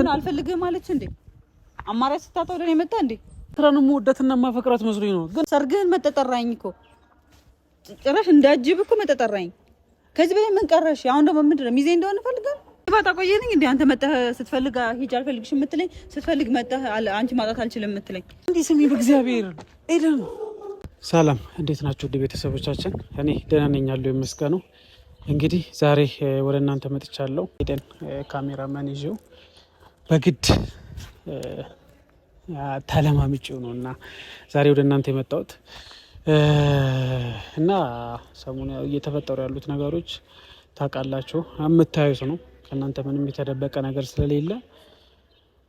ምን አልፈልግም ማለች እንዴ? አማራጭ ስታጣው ለኔ መጣ እንዴ? ትራኑ ወደትና ማፈቅራት መስሎኝ ነው። ግን ሰርግህን መጠጠራኝ እኮ ጭራሽ እንዳጅብ እኮ መጠጠራኝ። ከዚህ በላይ ምን ቀረሽ? አሁን ደግሞ ምንድነው ሚዜ እንደሆነ ፈልጋለሁ ባታ ቆየኝ እንዴ? አንተ መጣህ ስትፈልጋ ሂጅ አልፈልግሽ የምትለኝ ስትፈልግ መጣህ አንቺ ማጣት አልችልም የምትለኝ እንዴ? ስሚ በእግዚአብሔር ኤደን። ሰላም እንዴት ናችሁ ቤተሰቦቻችን? እኔ ደህና ነኝ ያለው ይመስገነው። እንግዲህ ዛሬ ወደ እናንተ መጥቻለሁ። ኤደን ካሜራማን ይዤው በግድ ተለማምጪው ነውና ዛሬ ወደ እናንተ የመጣሁት እና ሰሞኑን እየተፈጠሩ ያሉት ነገሮች ታውቃላችሁ፣ የምታዩት ነው። ከእናንተ ምንም የተደበቀ ነገር ስለሌለ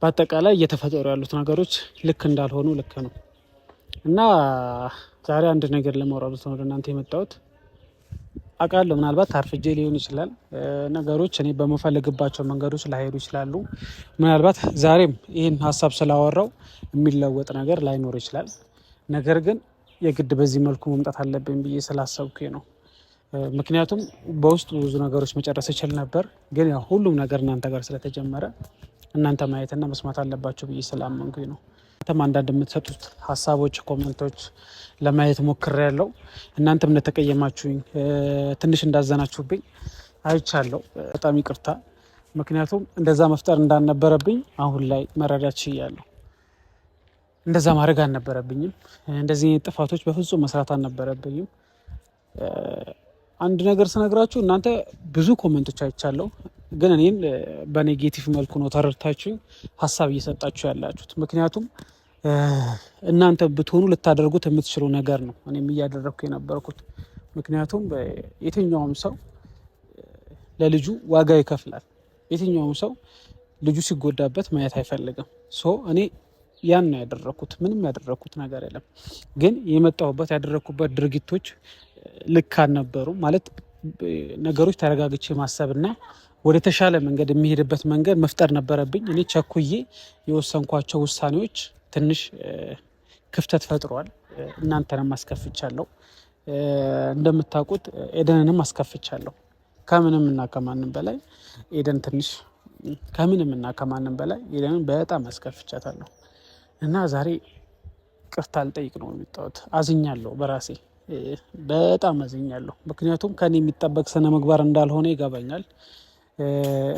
በአጠቃላይ እየተፈጠሩ ያሉት ነገሮች ልክ እንዳልሆኑ ልክ ነው እና ዛሬ አንድ ነገር ለማውራት ነው ወደ እናንተ የመጣሁት። አውቃለሁ ምናልባት አርፍጄ ሊሆን ይችላል፣ ነገሮች እኔ በመፈልግባቸው መንገዶች ላይሄዱ ይችላሉ። ምናልባት ዛሬም ይህን ሀሳብ ስላወራው የሚለወጥ ነገር ላይኖር ይችላል። ነገር ግን የግድ በዚህ መልኩ መምጣት አለብኝ ብዬ ስላሰብኩኝ ነው። ምክንያቱም በውስጡ ብዙ ነገሮች መጨረስ ይችል ነበር፣ ግን ያው ሁሉም ነገር እናንተ ጋር ስለተጀመረ እናንተ ማየትና መስማት አለባቸው ብዬ ስላመንኩኝ ነው። እናንተም አንዳንድ የምትሰጡት ሀሳቦች፣ ኮሜንቶች ለማየት ሞክሬያለሁ። እናንተም እንደተቀየማችሁኝ ትንሽ እንዳዘናችሁብኝ አይቻለሁ። በጣም ይቅርታ። ምክንያቱም እንደዛ መፍጠር እንዳልነበረብኝ አሁን ላይ መረዳት ችያለሁ። እንደዛ ማድረግ አልነበረብኝም። እንደዚህ ጥፋቶች በፍጹም መስራት አልነበረብኝም። አንድ ነገር ስነግራችሁ እናንተ ብዙ ኮሜንቶች አይቻለሁ፣ ግን እኔን በኔጌቲቭ መልኩ ነው ተረድታችሁ ሀሳብ እየሰጣችሁ ያላችሁት። ምክንያቱም እናንተ ብትሆኑ ልታደርጉት የምትችሉ ነገር ነው እኔም እያደረግኩ የነበርኩት። ምክንያቱም የትኛውም ሰው ለልጁ ዋጋ ይከፍላል። የትኛውም ሰው ልጁ ሲጎዳበት ማየት አይፈልግም። እኔ ያን ነው ያደረኩት። ምንም ያደረኩት ነገር የለም። ግን የመጣሁበት ያደረኩበት ድርጊቶች ልክ አልነበሩም። ማለት ነገሮች ተረጋግቼ ማሰብና ወደ ተሻለ መንገድ የሚሄድበት መንገድ መፍጠር ነበረብኝ። እኔ ቸኩዬ የወሰንኳቸው ውሳኔዎች ትንሽ ክፍተት ፈጥሯል። እናንተንም አስከፍቻለሁ፣ እንደምታውቁት ኤደንንም አስከፍቻለሁ። ከምንም እና ከማንም በላይ ኤደን ትንሽ ከምንም እና ከማንም በላይ ኤደንን በጣም አስከፍቻታለሁ እና ዛሬ ቅርታ ልጠይቅ ነው የመጣሁት። አዝኛለሁ፣ በራሴ በጣም አዝኛለሁ። ምክንያቱም ከኔ የሚጠበቅ ስነ ምግባር እንዳልሆነ ይገባኛል።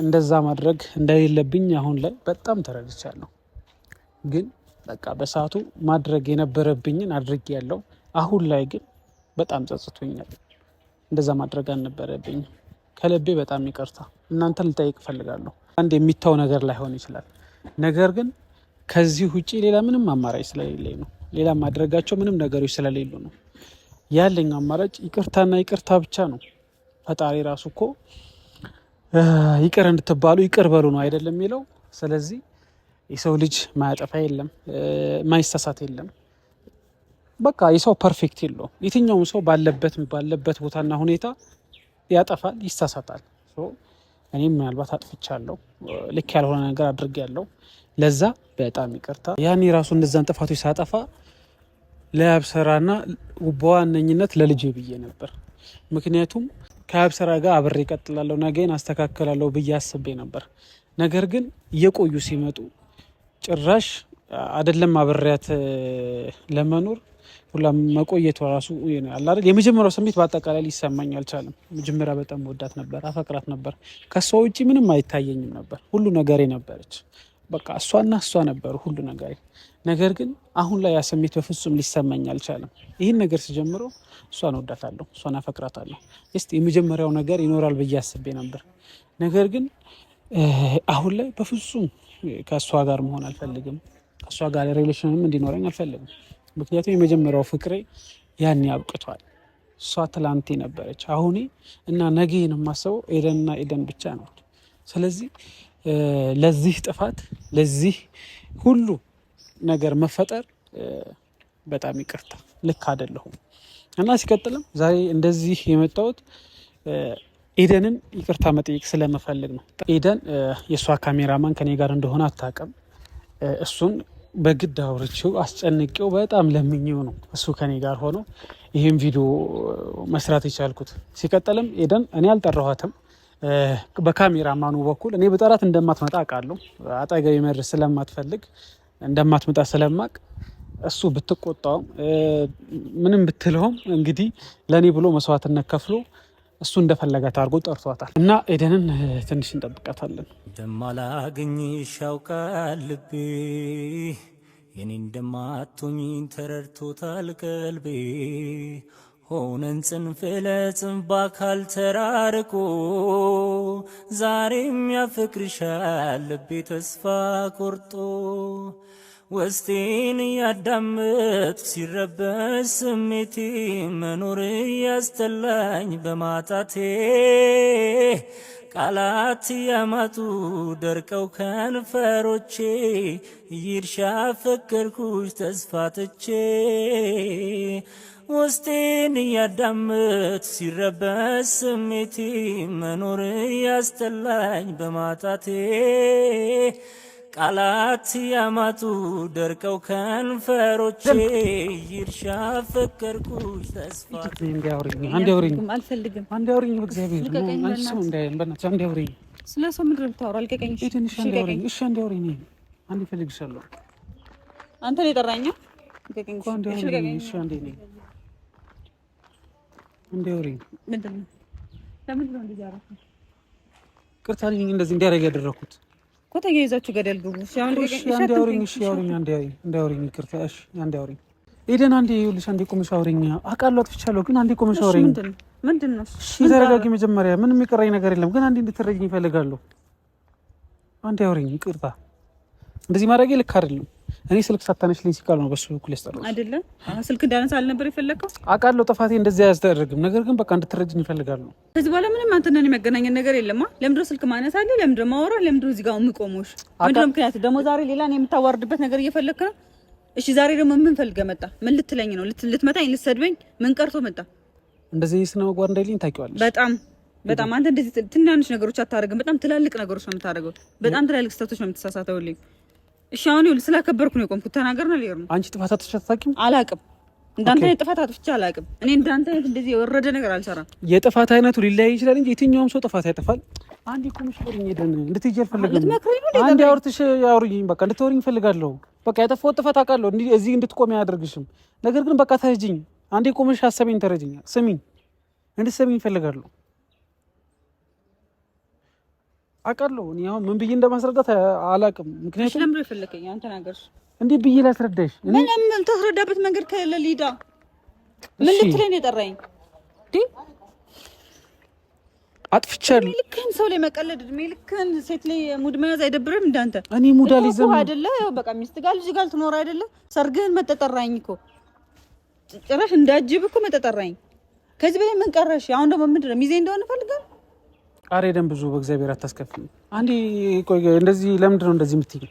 እንደዛ ማድረግ እንደሌለብኝ አሁን ላይ በጣም ተረድቻለሁ። ግን በቃ በሰዓቱ ማድረግ የነበረብኝን አድርጌያለሁ። አሁን ላይ ግን በጣም ጸጽቶኛል። እንደዛ ማድረግ አልነበረብኝም። ከልቤ በጣም ይቅርታ እናንተ ልጠይቅ እፈልጋለሁ። አንድ የሚታው ነገር ላይሆን ይችላል፣ ነገር ግን ከዚህ ውጪ ሌላ ምንም አማራጭ ስለሌለኝ ነው። ሌላ ማድረጋቸው ምንም ነገሮች ስለሌሉ ነው። ያለኝ አማራጭ ይቅርታና ይቅርታ ብቻ ነው። ፈጣሪ ራሱ እኮ ይቅር እንድትባሉ ይቅር በሉ ነው አይደለም የሚለው። ስለዚህ የሰው ልጅ ማያጠፋ የለም፣ ማይሳሳት የለም። በቃ የሰው ፐርፌክት የለውም። የትኛውም ሰው ባለበት ቦታና ሁኔታ ያጠፋል፣ ይሳሳታል። እኔም ምናልባት አጥፍቻለሁ፣ ልክ ያልሆነ ነገር አድርጌያለሁ። ለዛ በጣም ይቅርታ። ያኔ ራሱ እንደዛን ጥፋቶች ሳጠፋ ለአብሰራና በዋነኝነት ለልጄ ብዬ ነበር። ምክንያቱም ከአብሰራ ጋር አብሬ እቀጥላለሁ፣ ነገን አስተካከላለሁ ብዬ አስቤ ነበር። ነገር ግን እየቆዩ ሲመጡ ጭራሽ አይደለም አብሬያት ለመኖር ሁላ መቆየቷ ራሱ አይደል የመጀመሪያው ስሜት በአጠቃላይ ሊሰማኝ አልቻለም። መጀመሪያ በጣም ወዳት ነበር፣ አፈቅራት ነበር። ከሷ ውጪ ምንም አይታየኝም ነበር። ሁሉ ነገሬ ነበረች። በቃ እሷና እሷ ነበሩ ሁሉ ነገሬ። ነገር ግን አሁን ላይ ያ ስሜት በፍጹም ሊሰማኝ አልቻለም። ይህን ነገር ሲጀምረው እሷን ወዳታለሁ፣ እሷን አፈቅራታለሁ። እስቲ የመጀመሪያው ነገር ይኖራል ብዬ አስቤ ነበር። ነገር ግን አሁን ላይ በፍጹም ከእሷ ጋር መሆን አልፈልግም። ከእሷ ጋር ሪሌሽንም እንዲኖረኝ አልፈልግም። ምክንያቱም የመጀመሪያው ፍቅሬ ያኔ አብቅቷል። እሷ ትላንቴ ነበረች። አሁኔ እና ነገን የማስበው ኤደንና ኤደን ብቻ ነው። ስለዚህ ለዚህ ጥፋት ለዚህ ሁሉ ነገር መፈጠር በጣም ይቅርታ፣ ልክ አይደለሁም እና ሲቀጥልም ዛሬ እንደዚህ የመጣሁት ኤደንን ይቅርታ መጠየቅ ስለመፈልግ ነው። ኤደን የእሷ ካሜራማን ከኔ ጋር እንደሆነ አታውቅም። እሱን በግድ አውርቼው አስጨንቄው በጣም ለምኜው ነው እሱ ከኔ ጋር ሆኖ ይህን ቪዲዮ መስራት የቻልኩት። ሲቀጥልም ኤደን እኔ አልጠራኋትም። በካሜራማኑ በኩል እኔ በጠራት እንደማትመጣ አውቃለሁ። አጠገቤ መድረስ ስለማትፈልግ እንደማትመጣ ስለማቅ እሱ ብትቆጣውም ምንም ብትለውም እንግዲህ ለኔ ብሎ መስዋዕትነት ከፍሎ እሱ እንደፈለጋት አድርጎ ጠርቷታል እና ኤደንን ትንሽ እንጠብቃታለን። እንደማላገኝሽ ያውቃል ልቤ የኔ እንደማትሆኝ ተረድቶታል ቀልቤ ሆነን ጽንፍ ለጽንፍ በአካል ተራርቆ ዛሬም ያፈቅርሻል ልቤ ተስፋ ቆርጦ ውስጤን እያዳመጥኩ ሲረበሽ ስሜቴ መኖር እያስጠላኝ በማጣቴ ቃላት ያማጡ ደርቀው ከንፈሮቼ ይርሻ ፈቀርኩሽ ተስፋ ትቼ ውስጤን እያዳመጥኩ ሲረበሽ ስሜቴ መኖር እያስጠላኝ በማጣቴ ቃላት ያማጡ ደርቀው ከንፈሮቼ ይርሻ ፈቀርኩሽ ተስፋ አንዴ አውሪኝ አልፈልግም አንዴ አውሪኝ በእግዚአብሔር አንቺ ሰው እንዳይል በእናትሽ አንዴ አውሪኝ ስለ ሰው ምንድን ነው የምታወራው አልቀቀኝ እሺ አንዴ አውሪኝ እሺ አንዴ አውሪኝ አንዴ እፈልግሻለሁ አንተ ነው የጠራኸኝ ልቀቀኝ እሺ አንዴ ነኝ አንዴ አውሪኝ ምንድን ነው ለምንድን ነው እንደዚህ ያደረኩት ቅርታ ልኝ እንደዚህ እንዲያደርግ ያደረኩት ኮታ ተያይዛችሁ ገደል ግቡ። እሺ አሁን አንዴ አውሪኝ። እሺ አውሪኝ። አንዴ አውሪኝ። ይቅርታ። እሺ አንዴ አውሪኝ። ኤደን አንዴ ይኸውልሽ፣ አንዴ ቆመሽ አውሪኝ። አውቃለሁ አጥፍቻለሁ፣ ግን አንዴ ቆመሽ አውሪኝ። ምንድን ነው? እሺ ተረጋጊ። መጀመሪያ ምንም የሚቀረኝ ነገር የለም፣ ግን አንዴ እንድትረጂኝ እፈልጋለሁ። አንዴ አውሪኝ። ይቅርታ። እንደዚህ ማድረጌ ልክ አይደለም። እኔ ስልክ ሳታነሽልኝ ሲቃል ነው በሱ በኩል ያስጠራው አይደለም። ስልክ እንዳነሳ አልነበር የፈለከው? አውቃለሁ ጥፋቴ እንደዚህ አያስደርግም፣ ነገር ግን በቃ እንድትረጂኝ እፈልጋለሁ። ከዚህ በኋላ ምንም አንተ ነን የሚያገናኘን ነገር የለማ። ለምንድነው ስልክ ማነሳለህ? ለምንድነው ማወራህ? ለምንድነው እዚህ ጋር የምቆመሽ? ምንድነው ምክንያት? ደግሞ ዛሬ ሌላ ነው የምታዋርድበት ነገር እየፈለክ ነው? እሺ ዛሬ ደግሞ ምን ፈልገህ መጣ? ምን ልትለኝ ነው? ልትመታኝ፣ ልትሰድበኝ? ምን ቀርቶ መጣ? እንደዚህ ስነ ምግባር እንዳይልኝ ታውቂዋለሽ። በጣም አንተ እንደዚህ ትናንሽ ነገሮች አታደርግም። በጣም ትላልቅ ነገሮች ነው የምታደርገው። በጣም ትላልቅ ስህተቶች ነው የምትሳሳተውልኝ። እሺ አሁን ይኸውልህ ስላከበርኩ ነው የቆምኩት። ተናገርና ሊየር ነው። አንቺ ጥፋት አትፈታቂም? አላቅም። እንዳንተ አይነት ጥፋት አጥፍቼ አላቅም። እኔ እንዳንተ አይነት እንደዚህ የወረደ ነገር አልሰራም። የጥፋት አይነቱ ሊለያይ ይችላል እንጂ የትኛውም ሰው ጥፋት ያጠፋል። አንዴ ኮሚሽነር ሄደን እንድትይጂ አልፈልግም። አንዴ አውርተሽ አውሪኝ። በቃ እንድትወሪኝ እፈልጋለሁ። በቃ ያጠፋሁት ጥፋት አውቃለሁ። እዚህ እንድትቆሚ አያደርግሽም። ነገር ግን በቃ ተረጂኝ። አንዴ ቆመሽ ሀሳቤን ተረጂኝ። ስሚኝ፣ እንድትሰሚኝ እፈልጋለሁ። አውቃለሁ። እኔ አሁን ምን ብዬ እንደማስረዳት አላውቅም። ምክንያቱም ለምን ይፈልከኝ አንተ ናገርሽ እንዴ ብዬ ላስረዳሽ? ምን ተስረዳበት መንገድ ከሌለ ሊዳ ምን ልትለኝ ነው የጠራኸኝ? አጥፍቻለሁ። ልክህን ሰው ላይ መቀለድ እድሜ ልክህን ሴት ላይ ሙድ መያዝ አይደብርም? እንዳንተ እኔ ሙድ አልይዝም አይደለ? ያው በቃ ሚስት ጋር ልጅ ጋር ትኖር አይደለ? ሰርግህን መጠጠራኝ እኮ ጭራሽ እንዳጅብ እኮ መጠጠራኝ። ከዚህ በላይ ምን ቀረሽ? አሁን ደግሞ ምንድን ነው ሚዜ እንደሆነ ፈልጋለሁ። ቃሬ ደም ብዙ በእግዚአብሔር አታስከፍኝ። አንዴ ቆይ፣ እንደዚህ ለምንድን ነው እንደዚህ የምትይኝ?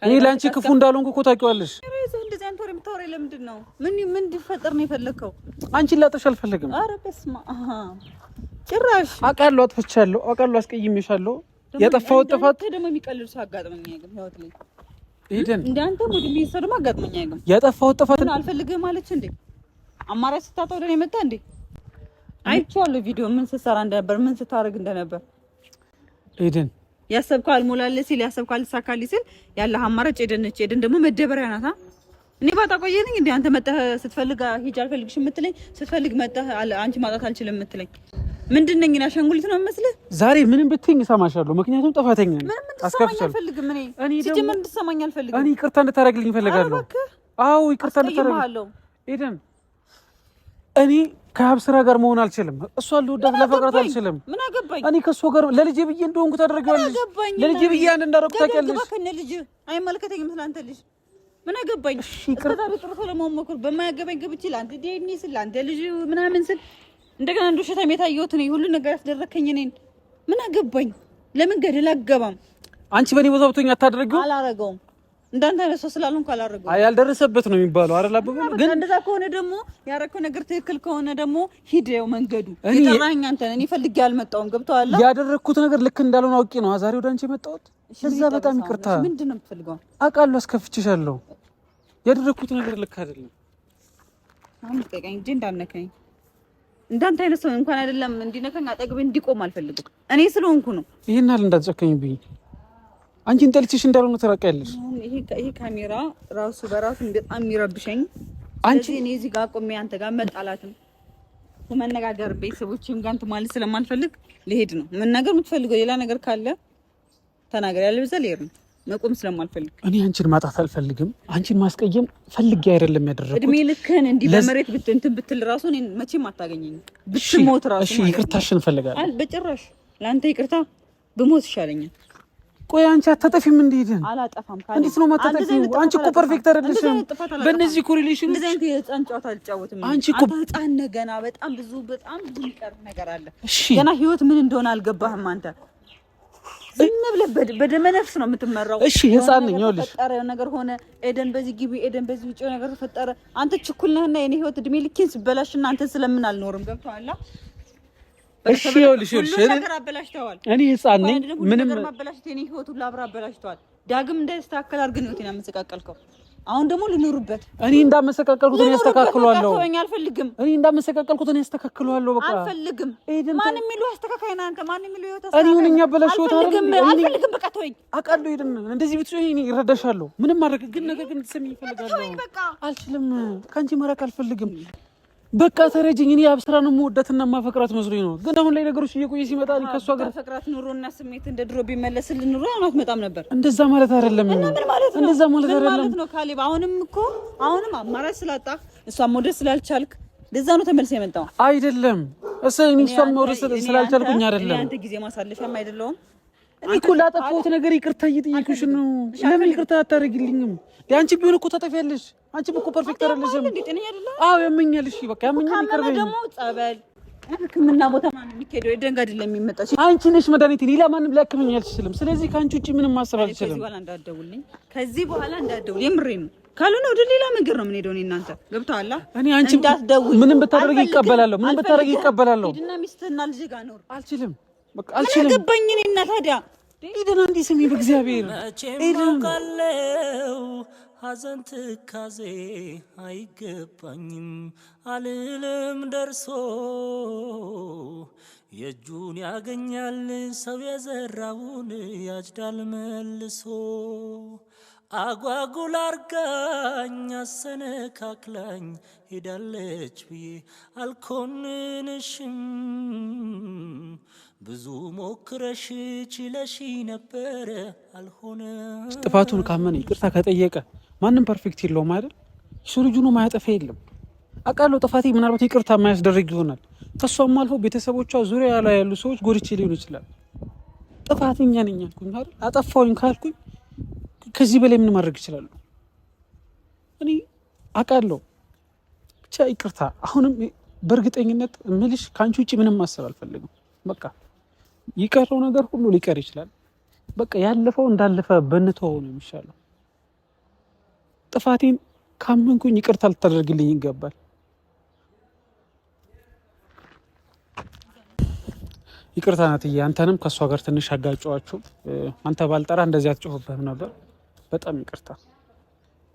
እኔ ለአንቺ ክፉ እንዳልሆንኩ እኮ ታውቂዋለሽ። እንደዚህ አንተ ወሬ የምታወራኝ ለምንድን ነው? ምን እንዲፈጠር ነው የፈለከው? አንቺን ላጥሽ አልፈልግም። ኧረ በስመ አብ ጭራሽ አውቃለሁ፣ አጥፍቻለሁ፣ አውቃለሁ፣ አስቀይሜሻለሁ። ያጠፋሁት ጥፋት ደግሞ የሚቀልድ ሰው አጋጥመኝ አይገም ህይወት ላይ ሄደን እንዳንተ ሙድ የሚሰሩ አጋጥመኝ አይገም። ያጠፋሁት ጥፋት አልፈልግም ማለች እንዴ? አማራጭ ስታጣ ወደ እኔ መጣ እንዴ? አይቼዋለሁ ቪዲዮ ምን ስትሰራ እንደነበር ምን ስታደርግ እንደነበር። ኤደን ያሰብከው አልሞላልህ ሲል ያሰብከው አልሳካልህ ሲል ያለህ አማራጭ ኤደን ነች። ኤደን ደግሞ መደበሪያ ናት። እኔ ባጣ ቆየኝ እንዴ አንተ መጣህ ስትፈልግ ሂጅ አልፈልግሽ የምትለኝ ስትፈልግ መጣህ አንቺ ማጣት አልችልም የምትለኝ ምንድን ነኝ? አሻንጉሊት ነው የምመስልህ? ዛሬ ምንም ብትይኝ እሰማሻለሁ። ምክንያቱም ጥፋተኛ ነኝ። አስከፍቻለሁ። አልፈልግም እኔ ሲጀመር እንድትሰማኝ አልፈልግም። እኔ ይቅርታ እንድታደርግልኝ እፈልጋለሁ። አዎ ይቅርታ እንድታደርግልኝ ኤደን። እኔ ከሀብ ስራ ጋር መሆን አልችልም። እሷን ልወዳት ለፈቅራት አልችልም። ምን አገባኝ? እኔ ከእሷ ጋር ለልጄ ብዬ እንደሆንኩ ታደርጊዋለሽ። ለልጄ ብዬ ያን እንዳደረኩ ታውቂያለሽ። ከነ ልጅ አይመለከተኝም። ስላንተ ልጅ ምን አገባኝ? ከዛ ጥሩ ሰው ለመሞከር በማያገባኝ ገብቼ ለአንተ ዲኤንኤ ስል ለአንተ ልጅ ምናምን ስል እንደገና እንደ ሸታም የታየሁት እኔ ሁሉ ነገር ያስደረከኝ እኔን ምን አገባኝ? ለምን ገደል አገባም? አንቺ በእኔ ቦታ ብትሆኝ አታደርጊው? አላረገውም። እንዳንተ አይነት ሰው ስላልሆንኩ አላረገውም። አይ ያልደረሰበት ነው የሚባለው አይደል? አበበ ግን እንደዛ ከሆነ ደግሞ ያረከው ነገር ትክክል ከሆነ ደግሞ ሂደው መንገዱ የጠራኸኝ አንተ ነህ። እኔ ፈልጌ አልመጣሁም። ገብቶሃል? ያደረኩት ነገር ልክ እንዳልሆነ አውቄ ነው ዛሬ ወደ አንቺ የመጣሁት። ለዛ በጣም ይቅርታ። ምንድን ነው የምትፈልገው? አውቃለሁ፣ አስከፍቼሻለሁ። ያደረኩት ነገር ልክ አይደለም። አሁን ልቀቀኝ እንጂ እንዳልነካኝ እንዳንተ አይነት ሰው እንኳን አይደለም እንዲነካኝ አጠገቤ እንዲቆም አልፈልግም። እኔ ስለሆንኩ ነው። ይሄን አለ እንዳትጨከኝብኝ። አንቺን ጠልቼሽ እንዳልሆነ ትራቂያለሽ። ይሄ ካሜራ ራሱ በራሱ በጣም የሚረብሸኝ። አንቺ እኔ እዚህ ጋር ቆሜ አንተ ጋር መጣላትም መነጋገር ቤተሰቦችም ጋር እንትን ማለት ስለማልፈልግ ልሄድ ነው። መናገር የምትፈልገው ሌላ ነገር ካለ ተናገር፣ ያለበዛ ልሄድ ነው። መቆም ስለማልፈልግ እኔ አንቺን ማጣት አልፈልግም። አንቺን ማስቀየም ፈልጌ አይደለም ያደረኩት። እድሜ ልክህን እንዲህ በመሬት እንትን ብትል ራሱ እኔ መቼም አታገኘኝም። ብትሞት ራሱ እሺ፣ ይቅርታሽን እፈልጋለሁ። በጭራሽ ለአንተ ይቅርታ ብሞት ይሻለኛል። ቆይ አንቺ አታጠፊም? እንዴት አላጠፋም ካለ እንዴት ነው ማታጠፊው? አንቺ እኮ ፐርፌክት አይደለሽም። በእነዚህ ኮሪሌሽን እንደዚህ አይነት የህፃን ጨዋታ አልጫወትም። አንቺ እኮ ህፃን ነህ ገና። በጣም ብዙ የሚቀር ነገር አለ ገና። ህይወት ምን እንደሆነ አልገባህም አንተ። ዝም ብለህ በደመ ነፍስ ነው የምትመራው። እሺ ህፃን ነኝ። ይኸውልሽ ፈጠረ ነገር ሆነ፣ ኤደን በዚህ ግቢ፣ ኤደን በዚህ ውጪ ነገር ተፈጠረ። አንተ ችኩል ነህና የኔ ህይወት እድሜ ልኬን ሲበላሽና አንተ ስለምን አልኖርም? ገብቶሃል? እሺ ይኸውልሽ ነገር አበላሽተዋል። እኔ ህፃን ነኝ። ምንም ነገር ማበላሽት የኔ ህይወት ሁሉ አብራ አበላሽተዋል። ዳግም እንዳይስተካከል አድርገን ህይወቴን ያመሰቃቀልከው። አሁን ደግሞ ልኖርበት። እኔ እንዳመሰቃቀልኩት እኔ አስተካክለዋለሁ። አልፈልግም። እኔ እንዳመሰቃቀልኩት እኔ አስተካክለዋለሁ። በቃ አልፈልግም። ማንም የሚሉ አስተካካይ ነህ አንተ። ማንም የሚሉ ህይወት እኔ ሁነኛ አበላሽሁት አይደል? አልፈልግም። በቃ ተወኝ። አውቃለሁ። ሄድን እንደዚህ ብትጮይ እኔ እረዳሻለሁ። ምንም ማድረግ ግን ነገር ግን ትሰሚኝ እፈልጋለሁ። ተወኝ በቃ። አልችልም። ካንቺ መራቅ አልፈልግም። በቃ ተረጅኝ። እኔ አብስራን የምወዳትና ማፈቅራት መስሎኝ ነው። ግን አሁን ላይ ነገሮች እየቆየ ሲመጣ እኔ ከሷ ጋር ፈቅራት ኑሮና ስሜት እንደ ድሮ ቢመለስልን ኑሮ አትመጣም ነበር። እንደዛ ማለት አይደለም። እንደዛ ማለት አይደለም ነው ካሌብ። አሁንም አማራጭ ስላጣ እሷን መውደድ ስላልቻልክ ለዛ ነው ተመልሰህ የመጣው አይደለም። እኔ እሷን መውደድ ስላልቻልኩኝ አይደለም። አንተ ጊዜ ማሳለፊያም አይደለም። እኔ እኮ ላጠፋሁት ነገር ይቅርታ እየጠየኩሽ ነው። ለምን ይቅርታ አታደርጊልኝም? አንቺ ቢሆን እኮ ታጠፊያለሽ። አንቺ እኮ ፐርፌክት አይደለሽም። አዎ ያመኛል። እሺ በቃ ያመኛል። ይቀርበኝ ደግሞ ጸበል ሕክምና ቦታ ማን የሚሄደው የደንጋ አይደለም የሚመጣሽ። አንቺ ነሽ መድኃኒቴ። ሌላ ማንም ሊያክመኝ አልችልም። ስለዚህ ከአንቺ ውጪ ምንም ማሰብ አልችልም። ከዚህ በኋላ እንዳትደውል። የምሬን ነው። ካልሆነ ወደ ሌላ መንገድ ነው የምንሄደው። እኔ እናንተ ገብቶሃል? እኔ አንቺ ምንም ብታደርጊ ይቀበላለሁ። ምንም ብታደርጊ ይቀበላለሁ። ሂድና ሚስትህና ልጅ ጋር ኖር። አልችልም። በቃ አልችልም። ገባኝ። እኔ እና ታዲያ ኤደን አንዴ ስሚ፣ በእግዚአብሔር ኤደን ካለው ሐዘን ትካዜ አይገባኝም አልልም ደርሶ የእጁን ያገኛል ሰው የዘራውን ያጭዳል መልሶ አጓጉል አርጋኝ አሰነካክላኝ ሄዳለች ብዬ አልኮንንሽም ብዙ ሞክረሽ ችለሽ ነበረ አልሆነ። ጥፋቱን ካመነ ይቅርታ ከጠየቀ ማንም ፐርፌክት የለውም አይደል? እሱ ልጁ ነው፣ ማያጠፋ የለም። አውቃለሁ ጥፋቴ ምናልባት ይቅርታ የማያስደርግ ይሆናል። ከሷም አልፎ ቤተሰቦቿ ዙሪያ ላይ ያሉ ሰዎች ጎድቼ ሊሆን ይችላል። ጥፋተኛ ነኝ አልኩኝ አይደል? አጠፋሁኝ ካልኩኝ ከዚህ በላይ ምን ማድረግ ይችላል? እኔ አውቃለሁ። ብቻ ይቅርታ። አሁንም በእርግጠኝነት እምልሽ ከአንቺ ውጭ ምንም ማሰብ አልፈልግም። በቃ ይቀረው ነገር ሁሉ ሊቀር ይችላል። በቃ ያለፈው እንዳለፈ በእንተው ነው የሚሻለው። ጥፋቴን ካመንኩኝ ይቅርታ ልታደርግልኝ ይገባል። ይቅርታ ናትዬ፣ አንተንም ከእሷ ጋር ትንሽ አጋጨዋችሁ። አንተ ባልጠራ እንደዚህ አትጮህብህም ነበር። በጣም ይቅርታ።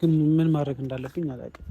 ግን ምን ማድረግ እንዳለብኝ አላውቅም።